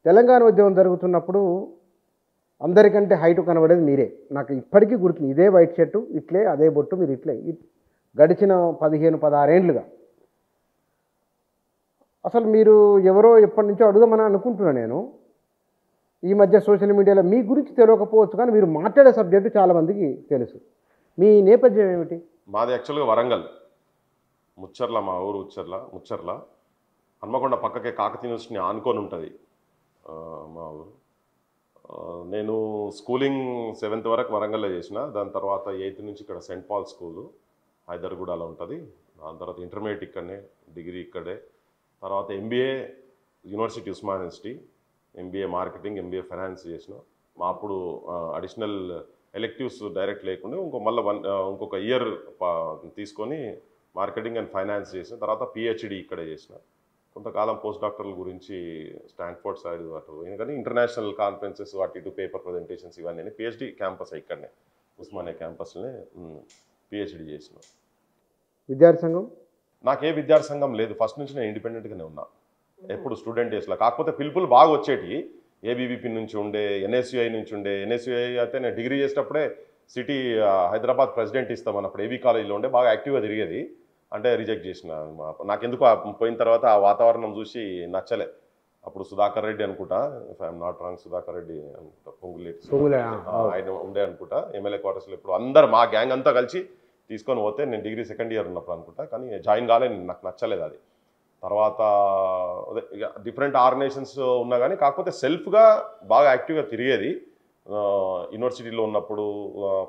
తెలంగాణ ఉద్యమం జరుగుతున్నప్పుడు అందరికంటే హైట్ కనబడేది మీరే. నాకు ఇప్పటికీ గుర్తుంది. ఇదే వైట్ షర్టు, ఇట్లే అదే బొట్టు, మీరు ఇట్లే గడిచిన 15, 16 ఏండ్లుగా. అసలు మీరు ఎవరో ఎప్పటి నుంచో అడుగుదామని అనుకుంటున్నా నేను. ఈ మధ్య సోషల్ మీడియాలో మీ గురించి తెలియకపోవచ్చు, కానీ మీరు మాట్లాడే సబ్జెక్టు చాలామందికి తెలుసు. మీ నేపథ్యం ఏమిటి? మాది యాక్చువల్గా వరంగల్, ముచ్చర్ల, మా ఊరు ముచ్చర్ల. హన్మకొండ పక్కకే కాకతీయ యూనివర్సిటీని ఆనుకొని ఉంటుంది మా ఊరు. నేను స్కూలింగ్ 7th వరకు వరంగల్లో చేసిన. దాని తర్వాత 8th నుంచి ఇక్కడ సెయింట్ పాల్ స్కూలు హైదర్గూడలో ఉంటుంది. దాని తర్వాత ఇంటర్మీడియట్ ఇక్కడనే, డిగ్రీ ఇక్కడే. తర్వాత MBA university Osman university, MBA marketing, MBA finance చేసిన. మా అప్పుడు అడిషనల్ ఎలెక్టివ్స్ డైరెక్ట్ లేకుండా ఇంకొక ఇయర్ తీసుకొని మార్కెటింగ్ అండ్ ఫైనాన్స్ చేసిన. తర్వాత PhD ఇక్కడే చేసిన. కొంతకాలం పోస్ట్ డాక్టర్ల గురించి స్టాన్ఫోర్డ్ సైడ్ అటు ఎందుకంటే ఇంటర్నేషనల్ కాన్ఫరెన్సెస్ అటు ఇటు పేపర్ ప్రజెంటేషన్స్ ఇవన్నీ PhD క్యాంపస్ ఇక్కడనే ఉస్మానియా క్యాంపస్లోనే PhD చేసిన. విద్యార్థి సంఘం? నాకే విద్యార్థి సంఘం లేదు. ఫస్ట్ నుంచి నేను ఇండిపెండెంట్గానే ఉన్నా. ఎప్పుడు స్టూడెంట్ డేస్లో. కాకపోతే పిలుపులు బాగా వచ్చేటి. ABVP నుంచి ఉండే, NSUI నుంచి ఉండే. NSUI అయితే నేను డిగ్రీ చేసేటప్పుడే సిటీ హైదరాబాద్ ప్రెసిడెంట్ ఇస్తాం అన్నప్పుడు AV కాలేజీలో ఉండే, బాగా యాక్టివ్గా తిరిగేది. అంటే రిజెక్ట్ చేసిన. నాకెందుకు పోయిన తర్వాత ఆ వాతావరణం చూసి నచ్చలే. అప్పుడు సుధాకర్ రెడ్డి అనుకుంటా, if I'm not wrong, Sudhakar Reddy అనుకుంటా, పొంగులేటి ఆయన ఉండే అనుకుంటా ఎమ్మెల్యే క్వార్టర్స్లో. ఇప్పుడు అందరు మా గ్యాంగ్ అంతా కలిసి తీసుకొని పోతే నేను డిగ్రీ 2nd ఇయర్ ఉన్నప్పుడు అనుకుంటా, కానీ జాయిన్ కాలేదు. నాకు నచ్చలేదు అది. తర్వాత డిఫరెంట్ ఆర్గనైజేషన్స్ ఉన్నా కానీ కాకపోతే సెల్ఫ్గా బాగా యాక్టివ్గా తిరిగేది. యూనివర్సిటీలో ఉన్నప్పుడు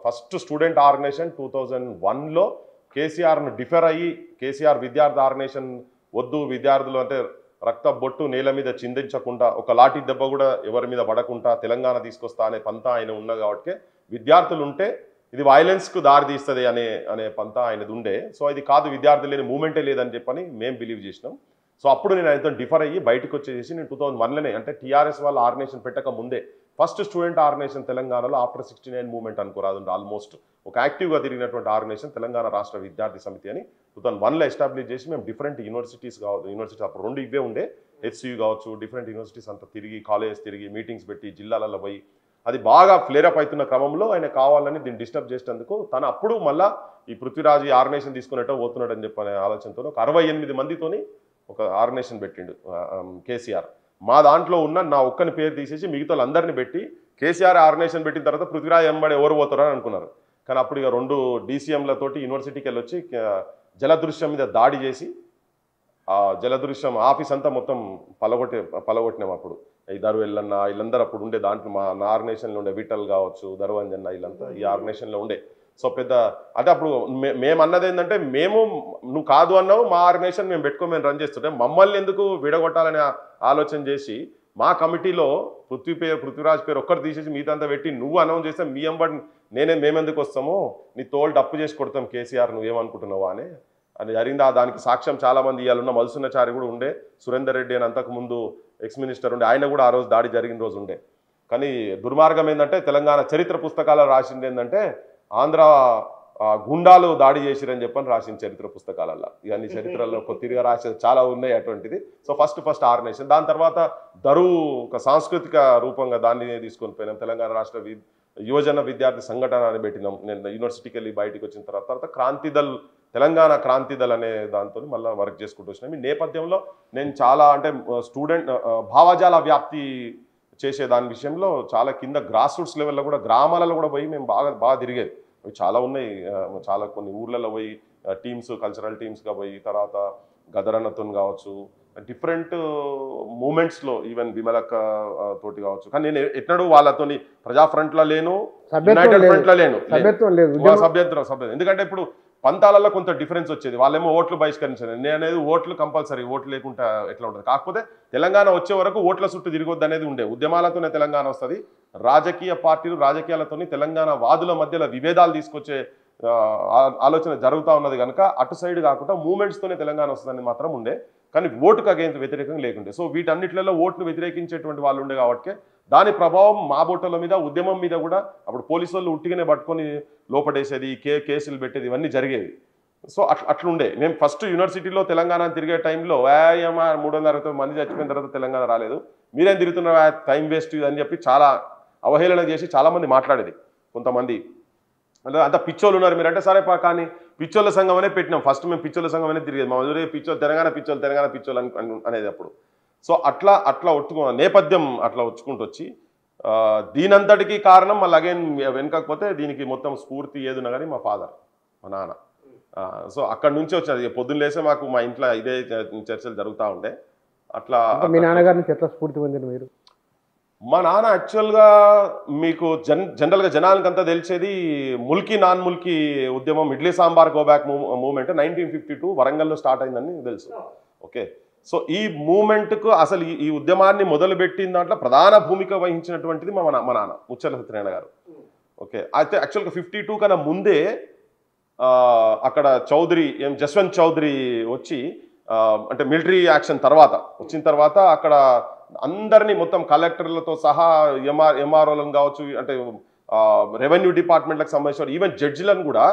ఫస్ట్ స్టూడెంట్ ఆర్గనైజేషన్ 2001లో కేసీఆర్ను డిఫర్ అయ్యి, కేసీఆర్ విద్యార్థి ఆర్గనైజేషన్ వద్దు, విద్యార్థులు అంటే రక్త బొట్టు నేల మీద చిందించకుండా, ఒక లాఠీ దెబ్బ కూడా ఎవరి మీద పడకుండా తెలంగాణ తీసుకొస్తా అనే పంతా ఆయన ఉన్న కాబట్టి, విద్యార్థులు ఉంటే ఇది వైలెన్స్కు దారి తీస్తుంది అనే పంతా ఆయనది ఉండే. సో ఇది కాదు, విద్యార్థులు లేని మూమెంటే లేదని చెప్పని మేము బిలీవ్ చేసినాం. సో అప్పుడు నేను ఆయనతో డిఫర్ అయ్యి బయటకు వచ్చేసి నేను 2001లోనే, అంటే TRS వాళ్ళ ఆర్గనైజేషన్ పెట్టక ముందే ఫస్ట్ స్టూడెంట్ ఆర్గనైజేషన్ తెలంగాణలో ఆఫ్టర్ 69 మూవ్మెంట్ అనుకోరాదు, ఆల్మోస్ట్ ఒక యాక్టివ్గా తిరిగినటువంటి ఆర్గనైజేషన్ తెలంగాణ రాష్ట్ర విద్యార్థి సమితి అని 2001లో ఎస్టాబ్లిష్ చేసి మేము డిఫరెంట్ యూనివర్సిటీస్ అప్పుడు 2 ఇవే ఉండే, HCU కావచ్చు, డిఫరెంట్ యూనివర్సిటీస్ అంతా తిరిగి, కాలేజెస్ తిరిగి, మీటింగ్స్ పెట్టి, జిల్లాలలో పోయి, అది బాగా ఫ్లేరప్ అవుతున్న క్రమంలో ఆయన కావాలని దీన్ని డిస్టర్బ్ చేసేందుకు తను అప్పుడు మళ్ళీ ఈ పృథ్వీరాజ్ ఈ ఆర్గనైజేషన్ తీసుకునేటో పోతున్నాడు అని చెప్పనే ఆలోచనతో ఒక 68 మందితోని ఒక ఆర్గనైజేషన్ పెట్టిండు కేసీఆర్. మా దాంట్లో ఉన్న నా ఒక్కని పేరు తీసేసి మిగతా వాళ్ళందరినీ పెట్టి కేసీఆర్ ఆర్గనైజేషన్ పెట్టిన తర్వాత పృథ్వీరాజ్ ఎంబడి ఎవరు పోతారని అనుకున్నారు. కానీ అప్పుడు ఇక 2 DCMలతోటి యూనివర్సిటీకి వెళ్ళొచ్చి జలదృశ్యం మీద దాడి చేసి ఆ జలదృశ్యం ఆఫీస్ అంతా మొత్తం పలగొట్టినాం. అప్పుడు ఈ దరువెల్లన్న వీళ్ళందరూ అప్పుడు ఉండే దాంట్లో నా ఆర్గనైజేషన్లో ఉండే, విఠల్ కావచ్చు, దరువంజన్న, వీళ్ళంతా ఈ ఆర్గనైజేషన్లో ఉండే. సో పెద్ద అంటే అప్పుడు మేము అన్నది ఏంటంటే, మేము నువ్వు కాదు అన్నావు, మా ఆర్గనైజేషన్ మేము పెట్టుకొని రన్ చేస్తుంటే మమ్మల్ని ఎందుకు విడగొట్టాలనే ఆలోచన చేసి మా కమిటీలో పృథ్వీరాజ్ పేరు ఒక్కరు తీసేసి మీదంతా పెట్టి నువ్వు అనౌన్స్ చేస్తే మీ ఎంబడి మేమెందుకు వస్తామో, నీ తోలు డప్పు చేసి కొడతాం కేసీఆర్, నువ్వేమనుకుంటున్నావా అని జరిగింది. దానికి సాక్ష్యం చాలామంది ఇవాళ ఉన్న మధుసూనాచారి కూడా ఉండే, సురేందర్ రెడ్డి అని అంతకుముందు ఎక్స్-మినిస్టర్ ఉండే, ఆయన కూడా ఆ రోజు దాడి జరిగిన రోజు ఉండే. కానీ దుర్మార్గం ఏంటంటే, తెలంగాణ చరిత్ర పుస్తకాలలో రాసింది ఏంటంటే ఆంధ్ర గుండాలు దాడి చేసిరని చెప్పని రాసిన చరిత్ర పుస్తకాలలో. ఇవన్నీ చరిత్రలో తిరిగి రాసేది చాలా ఉన్నాయి అటువంటిది. So first organization. దాని తర్వాత దరువు ఒక సాంస్కృతిక రూపంగా దాన్ని తీసుకొని పోయినాం. తెలంగాణ రాష్ట్ర యువజన విద్యార్థి సంఘటన అని పెట్టినాం. నేను యూనివర్సిటీకి వెళ్ళి బయటకు వచ్చిన తర్వాత క్రాంతిదల్, తెలంగాణ క్రాంతిదల్ అనే దాంతో మళ్ళీ వర్క్ చేసుకుంటూ వచ్చినాం. ఈ నేపథ్యంలో నేను చాలా అంటే స్టూడెంట్ భావజాల వ్యాప్తి చేసే దాని విషయంలో చాలా కింద గ్రాస్ రూట్స్ లెవెల్లో కూడా, గ్రామాలలో కూడా పోయి మేము బాగా తిరిగేది. అవి చాలా ఉన్నాయి. చాలా కొన్ని ఊర్లలో పోయి టీమ్స్, కల్చరల్ టీమ్స్గా పోయి, తర్వాత గదరన్నతో కావచ్చు, డిఫరెంట్ మూమెంట్స్లో, ఈవెన్ విమలక్క తోటి కావచ్చు. కానీ నేను ఎన్నడూ వాళ్ళతోని ప్రజా ఫ్రంట్లో లేను, యునైటెడ్ ఫ్రంట్లో లేను, సభ్యత్వం. ఎందుకంటే ఇప్పుడు పంతాలలో కొంత డిఫరెన్స్ వచ్చేది. వాళ్ళేమో ఓట్లు బహిష్కరించారు, నేను అనేది ఓట్లు కంపల్సరీ, ఓట్లు లేకుండా ఎట్లా ఉంటుంది. కాకపోతే తెలంగాణ వచ్చే వరకు ఓట్ల చుట్టూ తిరగొద్దు అనేది ఉండే. ఉద్యమాలతోనే తెలంగాణ వస్తుంది. రాజకీయ పార్టీలు, రాజకీయాలతోని తెలంగాణ వాదుల మధ్యలో విభేదాలు తీసుకొచ్చే ఆలోచన జరుగుతూ ఉన్నది కనుక అటు సైడ్ కాకుండా మూమెంట్స్తోనే తెలంగాణ వస్తుందని మాత్రం ఉండే. కానీ ఓటుకు వ్యతిరేకంగా లేకుండే. సో వీటన్నిటిలో ఓటును వ్యతిరేకించేటువంటి వాళ్ళు ఉండే కాబట్టి దాని ప్రభావం మా బోటల మీద, ఉద్యమం మీద కూడా అప్పుడు పోలీసు వాళ్ళు ఉట్టిగానే పట్టుకొని లోపడేసేది, కేసులు పెట్టేది, ఇవన్నీ జరిగేవి. సో అట్లుండే. మేము ఫస్ట్ యూనివర్సిటీలో తెలంగాణ తిరిగే టైంలో 360 మంది చచ్చిపోయిన తర్వాత తెలంగాణ రాలేదు. మీరేం తిరుగుతున్నారా టైం వేస్ట్ అని చెప్పి చాలా అవహేళన చేసి చాలామంది మాట్లాడేది కొంతమంది. అంటే అంత పిచ్చోళ్ళు ఉన్నారు మీరు అంటే సరే కానీ పిచ్చోళ్ళ సంఘం అనే పెట్టినాం. ఫస్ట్ మేము పిచ్చోళ్ళ సంఘం అనేది తిరిగేది మా ఊరే పిచ్చోళ్ళు తెలంగాణ పిచ్చోళ్ళు అనేది అప్పుడు. సో అట్లా ఒట్టుకో నేపథ్యం అట్లా వచ్చుకుంటూ వచ్చి దీనంతటికీ కారణం మళ్ళీ అగైన్ వెనకపోతే దీనికి మొత్తం స్ఫూర్తి ఏదున్నా కానీ మా ఫాదర్ మా నాన్న. సో అక్కడి నుంచి వచ్చినది పొద్దున్న లేసే మాకు మా ఇంట్లో ఇదే చర్చలు జరుగుతూ ఉండే. అట్లా మీ నాన్నగారి నుంచి ఎట్లా స్ఫూర్తి పొందిన మీరు? మా నాన్న యాక్చువల్గా మీకు జనరల్గా జనానికంతా తెలిసేది ముల్కీ నాన్ ముల్కీ ఉద్యమం idli sambar go back movement 1952 వరంగల్లో స్టార్ట్ అయిందని తెలుసు. ఓకే, సో ఈ మూమెంట్కు అసలు ఈ ఉద్యమాన్ని మొదలుపెట్టిన దాంట్లో ప్రధాన భూమిక వహించినటువంటిది మా నాన్న ముచ్చర్ల సత్యనారాయణ గారు. ఓకే, అయితే యాక్చువల్గా 52 కన్నా ముందే అక్కడ జస్వంత్ చౌదరి వచ్చి అంటే మిలిటరీ యాక్షన్ తర్వాత వచ్చిన తర్వాత అక్కడ అందరినీ మొత్తం కలెక్టర్లతో సహా ఎంఆర్ఓలను కావచ్చు అంటే రెవెన్యూ డిపార్ట్మెంట్లకు సంబంధించిన ఈవెన్ జడ్జిలను కూడా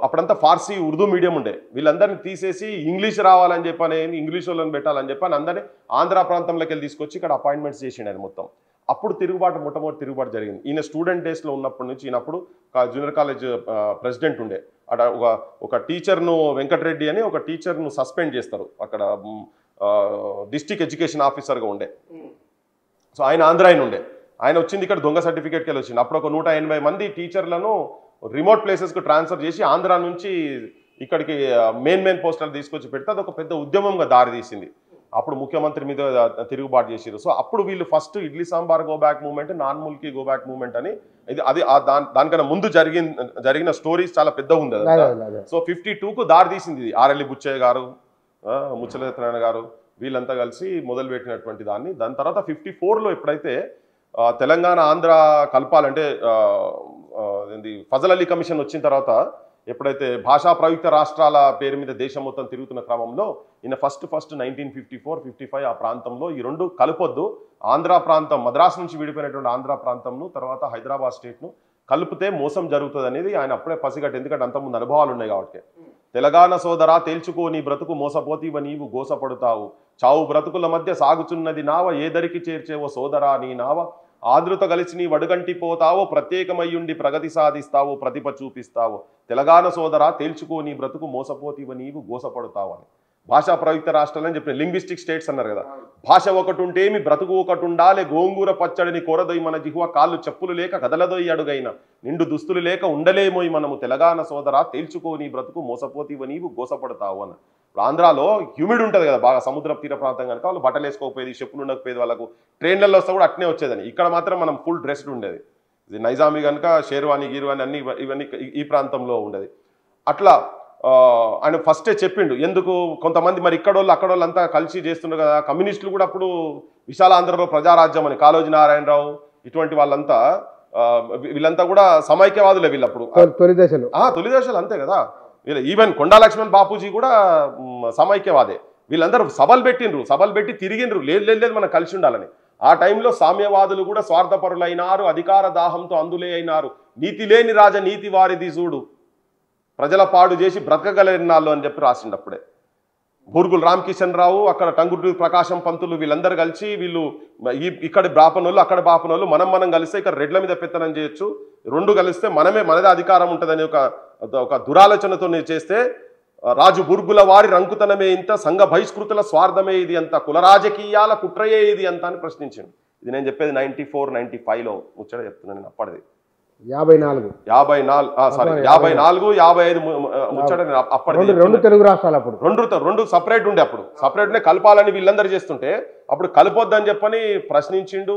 అప్పుడంతా ఫార్సీ ఉర్దూ మీడియం ఉండే వీళ్ళందరినీ తీసేసి ఇంగ్లీష్ రావాలని చెప్పని ఇంగ్లీష్ వాళ్ళని పెట్టాలని చెప్పని అందరినీ ఆంధ్ర ప్రాంతంలోకి వెళ్ళి తీసుకొచ్చి ఇక్కడ అపాయింట్మెంట్స్ చేసిండు ఆయన మొత్తం. అప్పుడు మొట్టమొదటి తిరుగుబాటు జరిగింది. ఈయన స్టూడెంట్ డేస్లో ఉన్నప్పటి నుంచి ఈయనప్పుడు జూనియర్ కాలేజ్ ప్రెసిడెంట్ ఉండే. అక్కడ ఒక టీచర్ను వెంకటరెడ్డి అని ఒక టీచర్ను సస్పెండ్ చేస్తారు అక్కడ డిస్ట్రిక్ట్ ఎడ్యుకేషన్ ఆఫీసర్గా ఉండే. సో ఆయన ఆంధ్ర ఉండే. ఆయన వచ్చింది ఇక్కడ దొంగ సర్టిఫికేట్కి వెళ్ళి వచ్చింది. అప్పుడు ఒక 180 మంది టీచర్లను రిమోట్ ప్లేసెస్కు ట్రాన్స్ఫర్ చేసి ఆంధ్ర నుంచి ఇక్కడికి మెయిన్ పోస్టులు తీసుకొచ్చి పెడితే అది ఒక పెద్ద ఉద్యమంగా దారితీసింది. అప్పుడు ముఖ్యమంత్రి మీద తిరుగుబాటు చేసారు. సో అప్పుడు వీళ్ళు first idli sambar go back movement non Mulki go back movement అని అది దానికన్నా ముందు జరిగిన స్టోరీస్ చాలా పెద్దగా ఉంది. సో 52కు దారి తీసింది ఇది. ఆర్ఎల్ఈ బుచ్చయ్య గారు ముచ్చల సత్యనారాయణ గారు వీళ్ళంతా కలిసి మొదలుపెట్టినటువంటి దాన్ని. దాని తర్వాత 54లో ఎప్పుడైతే తెలంగాణ ఆంధ్ర కలపాలంటే ఫజల్ అలీ కమిషన్ వచ్చిన తర్వాత ఎప్పుడైతే భాషా ప్రయుక్త రాష్ట్రాల పేరు మీద దేశం మొత్తం తిరుగుతున్న క్రమంలో ఈయన ఫస్ట్ 1954-55 ఆ ప్రాంతంలో ఈ రెండు కలపొద్దు, ఆంధ్ర ప్రాంతం మద్రాసు నుంచి విడిపోయినటువంటి ఆంధ్ర ప్రాంతంను తర్వాత హైదరాబాద్ స్టేట్ను కలిపితే మోసం జరుగుతుంది అనేది ఆయన అప్పుడే పసిగట్టు. ఎందుకంటే అంతకుముందు అనుభవాలు ఉన్నాయి కాబట్టి. తెలంగాణ సోదరా తేల్చుకో నీ బ్రతుకు మోసపోతీవ నీవు గోసపడుతావు, చావు బ్రతుకుల మధ్య సాగుచున్నది నావ ఏదరికి చేర్చేవో సోదరా నీ నావ, ఆదృత కలిసి నీ వడుగంటి పోతావో ప్రత్యేకమయ్యుండి ప్రగతి సాధిస్తావో ప్రతిభ చూపిస్తావో, తెలంగాణ సోదరా తేల్చుకో నీ బ్రతుకు మోసపోతీవ నీవు గోసపడుతావు అని. భాషా ప్రయుక్త రాష్ట్రాలని చెప్పిన లింగ్విస్టిక్ స్టేట్స్ అన్నారు కదా. భాష ఒకటి ఉంటేమి బ్రతుకు ఒకటి ఉండాలి, గోంగూర పచ్చడిని కొరదొయ్యి మన జిహ్వ కాళ్ళు చెప్పులు లేక కదలదొయ్యి అడుగైన నిండు దుస్తులు లేక ఉండలేమోయి మనము, తెలంగాణ సోదరా తేల్చుకో నీ బ్రతుకు మోసపోతీవ నీవు గోసపడతావు అని. ఇప్పుడు ఆంధ్రాలో హ్యూమిడ్ ఉంటుంది కదా బాగా, సముద్ర తీర ప్రాంతం కనుక వాళ్ళు బట్టలు వేసుకోకపోయేది, చెప్పులు ఉండకపోయేది, వాళ్ళకు ట్రైన్లలో వస్తే కూడా అట్నే వచ్చేదని. ఇక్కడ మాత్రం మనం ఫుల్ డ్రెస్డ్ ఉండేది. ఇది నైజామీ కనుక షేర్వాణి గీర్వాణి అన్ని ఇవన్నీ ఈ ప్రాంతంలో ఉండేది. అట్లా ఆయన ఫస్టే చెప్పిండు. ఎందుకు కొంతమంది మరి ఇక్కడోళ్ళు అక్కడోళ్ళు అంతా కలిసి చేస్తున్నారు కదా. కమ్యూనిస్టులు కూడా అప్పుడు విశాలాంధ్రలో ప్రజారాజ్యం అని కాళోజీ నారాయణరావు ఇటువంటి వాళ్ళంతా వీళ్ళంతా కూడా సమైక్యవాదులే వీళ్ళప్పుడు తొలి దశలు అంతే కదా. వీళ్ళు ఈవెన్ కొండా లక్ష్మణ్ బాపూజీ కూడా సమైక్యవాదే. వీళ్ళందరూ సభలు పెట్టి తిరిగిండ్రు, లేదు మనం కలిసి ఉండాలని. ఆ టైంలో సామ్యవాదులు కూడా స్వార్థపరులైనారు, అధికార దాహంతో అందులే అయినారు, నీతి లేని రాజ నీతి వారిది చూడు, ప్రజల పాడు చేసి బ్రతకగలిగినాళ్ళు అని చెప్పి రాసిండప్పుడే. బూర్గుల్ రామకిషన్ రావు, అక్కడ టంగుటూరి ప్రకాశం పంతులు వీళ్ళందరూ కలిసి వీళ్ళు ఇక్కడ బాపనోళ్ళు అక్కడ బాపనోళ్ళు మనం కలిస్తే ఇక్కడ రెడ్ల మీద పెత్తనం చేయొచ్చు, రెండు కలిస్తే మనదే అధికారం ఉంటుందని ఒక దురాలోచనతో చేస్తే రాజు బుర్గుల వారి రంకుతనమే ఇంత, సంఘ బహిష్కృతుల స్వార్థమే ఇది అంత, కుల రాజకీయాల కుట్రయే ఇది అంత అని ప్రశ్నించాను. ఇది నేను చెప్పేది 94-95లో ముచ్చట చెప్తున్నాను నేను. అప్పటిది 54-55 ముచ్చట అప్పటి రెండు తెలుగు రాష్ట్రాలు అప్పుడు రెండు సపరేట్ ఉండే. అప్పుడు సపరేట్నే కలపాలని వీళ్ళందరూ చేస్తుంటే అప్పుడు కలపొద్దని చెప్పని ప్రశ్నించిండు,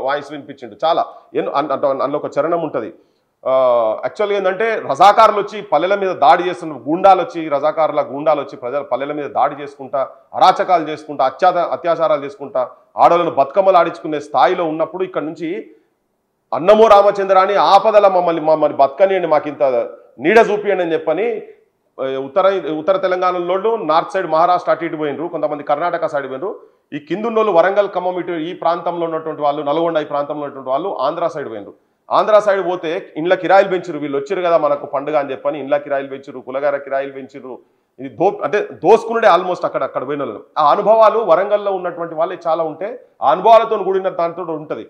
వాయిస్ వినిపించిండు చాలా. అందులో ఒక చరణం ఉంటుంది. యాక్చువల్గా ఏంటంటే రజాకారులు వచ్చి పల్లెల మీద దాడి చేస్తున్నారు, గూండాలు వచ్చి ప్రజల పల్లెల మీద దాడి చేసుకుంటా, అరాచకాలు చేసుకుంటా, అత్యాచారాలు చేసుకుంటా, ఆడవాళ్ళను బతుకమ్మలు ఆడించుకునే స్థాయిలో ఉన్నప్పుడు ఇక్కడ నుంచి అన్నమో రామచంద్ర అని ఆపదల మమ్మల్ని బతకనియండి, మాకు ఇంత నీడ చూపియండి అని చెప్పని ఉత్తర తెలంగాణలో నార్త్ సైడ్ మహారాష్ట్ర అటు ఇటు పోయినరు, కొంతమంది కర్ణాటక సైడ్ పోయినరు. ఈ కిందున్నోళ్ళు వరంగల్ ఖమ్మం ఇటు ఈ ప్రాంతంలో ఉన్నటువంటి వాళ్ళు, నల్గొండ ఈ ప్రాంతంలో ఉన్నటువంటి వాళ్ళు ఆంధ్ర సైడ్ పోయినరు. ఆంధ్ర సైడ్ పోతే ఇండ్ల కిరాయిలు పెంచారు. వీళ్ళు వచ్చారు కదా మనకు పండుగ అని చెప్పని ఇండ్ల కిరాయిలు పెంచారు, కులగార కిరాయిలు పెంచారు, ఇది అంటే దోసుకునుడే ఆల్మోస్ట్ అక్కడ పోయిన వాళ్ళు. ఆ అనుభవాలు వరంగల్లో ఉన్నటువంటి వాళ్ళే చాలా ఉంటే ఆ అనుభవాలతో కూడిన దాంతో ఉంటుంది.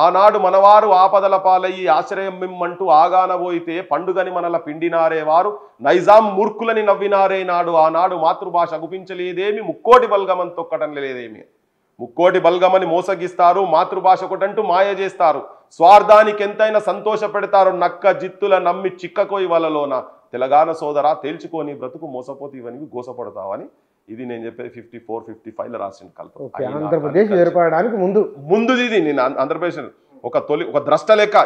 ఆనాడు మనవారు ఆపదల పాలయ్యి ఆశ్రయం మిమ్మంటూ ఆగానబోయితే పండుగని మనల పిండినారే వారు నైజాం మూర్ఖులని నవ్వినారే నాడు ఆనాడు మాతృభాష అగుపించలేదేమి ముక్కోటి బల్గమని తొక్కటం లేదేమి. ముక్కోటి బల్గమని మోసగిస్తారు, మాతృభాష ఒకటంటూ మాయ చేస్తారు, స్వార్థానికి ఎంతైనా సంతోష పెడతారు, నక్క జిత్తుల నమ్మి చిక్కకోయి వాళ్ళలోన తెలంగాణ సోదరా తేల్చుకొని బ్రతుకు మోసపోతే ఇవన్నీ గోసపడతావని ఇది నేను చెప్పేది 54-55లో రాసిన కల్పన. ఆంధ్రప్రదేశ్ ఏర్పడడానికి ముందు ఇది నేను ఆంధ్రప్రదేశ్ ఒక ద్రష్ట లెక్క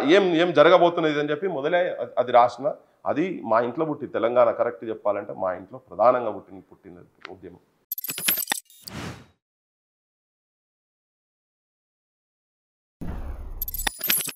ఏం జరగబోతున్నది అని చెప్పి మొదలే అది రాసిన. అది మా ఇంట్లో పుట్టి తెలంగాణ కరెక్ట్ చెప్పాలంటే మా ఇంట్లో ప్రధానంగా పుట్టింది ఉద్యమం.